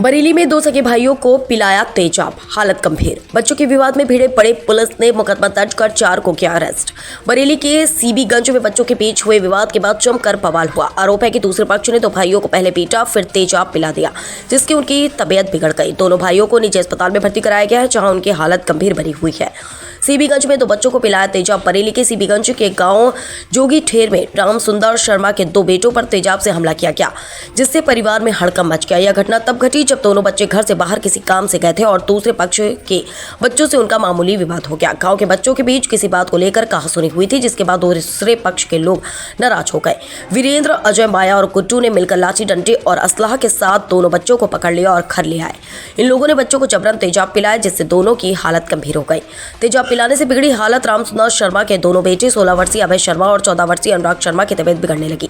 बरेली में दो सगे भाइयों को पिलाया तेजाब, हालत गंभीर। बच्चों के विवाद में भिड़े पड़े पुलिस ने मुकदमा दर्ज कर 4 को किया अरेस्ट। बरेली के सीबीगंज में बच्चों के बीच हुए विवाद के बाद जमकर बवाल हुआ। आरोप है कि दूसरे पक्ष ने दो भाइयों को पहले पीटा फिर तेजाब पिला दिया, जिससे उनकी तबीयत बिगड़ गई। दोनों भाइयों को निजी अस्पताल में भर्ती कराया गया है, जहाँ उनकी हालत गंभीर बनी हुई है। सीबीगंज में दो बच्चों को पिलाया तेजाब। बरेली के सीबीगंज के गांव जोगी ठेर में राम सुंदर शर्मा के दो बेटों पर तेजाब से हमला किया गया, जिससे परिवार में हड़कंप मच गया। यह घटना तब घटी जब दोनों बच्चे घर से बाहर किसी काम से गए थे और दूसरे पक्ष के बच्चों से उनका मामूली विवाद हो गया। गांव के बच्चों के बीच किसी बात को लेकर कहासुनी हुई थी, जिसके बाद दूसरे पक्ष के लोग नाराज हो गए। वीरेंद्र, अजय, माया और गुड्डू ने मिलकर लाठी डंडे और असलाह के साथ दोनों बच्चों को पकड़ लिया और घर ले आए। इन लोगों ने बच्चों को जबरन तेजाब पिलाया, जिससे दोनों की हालत गंभीर हो गई। तेजाब पिलाने से बिगड़ी हालत रामसुंदर शर्मा के दोनों बेटे 16 वर्षीय अभय शर्मा और 14 वर्षीय अनुराग शर्मा की तबीयत बिगड़ने लगी।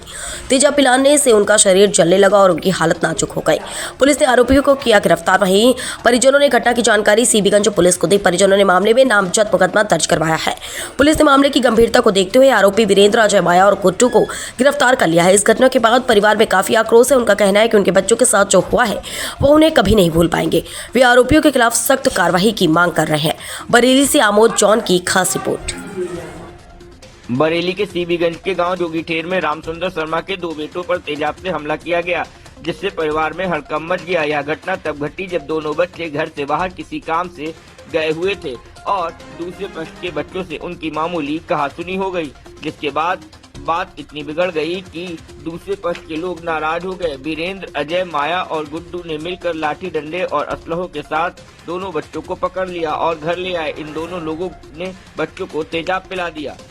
तेजाब पिलाने से उनका शरीर जलने लगा और उनकी हालत नाजुक हो गई। पुलिस ने आरोपियों को किया गिरफ्तार। वहीं परिजनों ने घटना की जानकारी सीबीगंज पुलिस को दी। परिजनों ने मामले में नामजद मुकदमा दर्ज करवाया है। पुलिस ने मामले की गंभीरता को देखते हुए आरोपी वीरेंद्र, अजय, माया और गुड्डू को गिरफ्तार कर लिया है। इस घटना के बाद परिवार में काफी आक्रोश है। उनका कहना है कि उनके बच्चों के साथ जो हुआ है वो उन्हें कभी नहीं भूल पाएंगे। वे आरोपियों के खिलाफ सख्त कार्रवाई की मांग कर रहे हैं। बरेली से आमोद जॉन की खास रिपोर्ट। बरेली के सीबीगंज के गांव जोगीठेर में रामसुंदर शर्मा के दो बेटों पर तेजाब से हमला किया गया, जिससे परिवार में हड़कंप मच गया। यह घटना तब घटी जब दोनों बच्चे घर से बाहर किसी काम से गए हुए थे और दूसरे पक्ष के बच्चों से उनकी मामूली कहासुनी हो गई, जिसके बाद बात इतनी बिगड़ गई कि दूसरे पक्ष के लोग नाराज हो गए। वीरेंद्र, अजय, माया और गुड्डू ने मिलकर लाठी डंडे और असलहों के साथ दोनों बच्चों को पकड़ लिया और घर ले आए। इन दोनों लोगों ने बच्चों को तेजाब पिला दिया।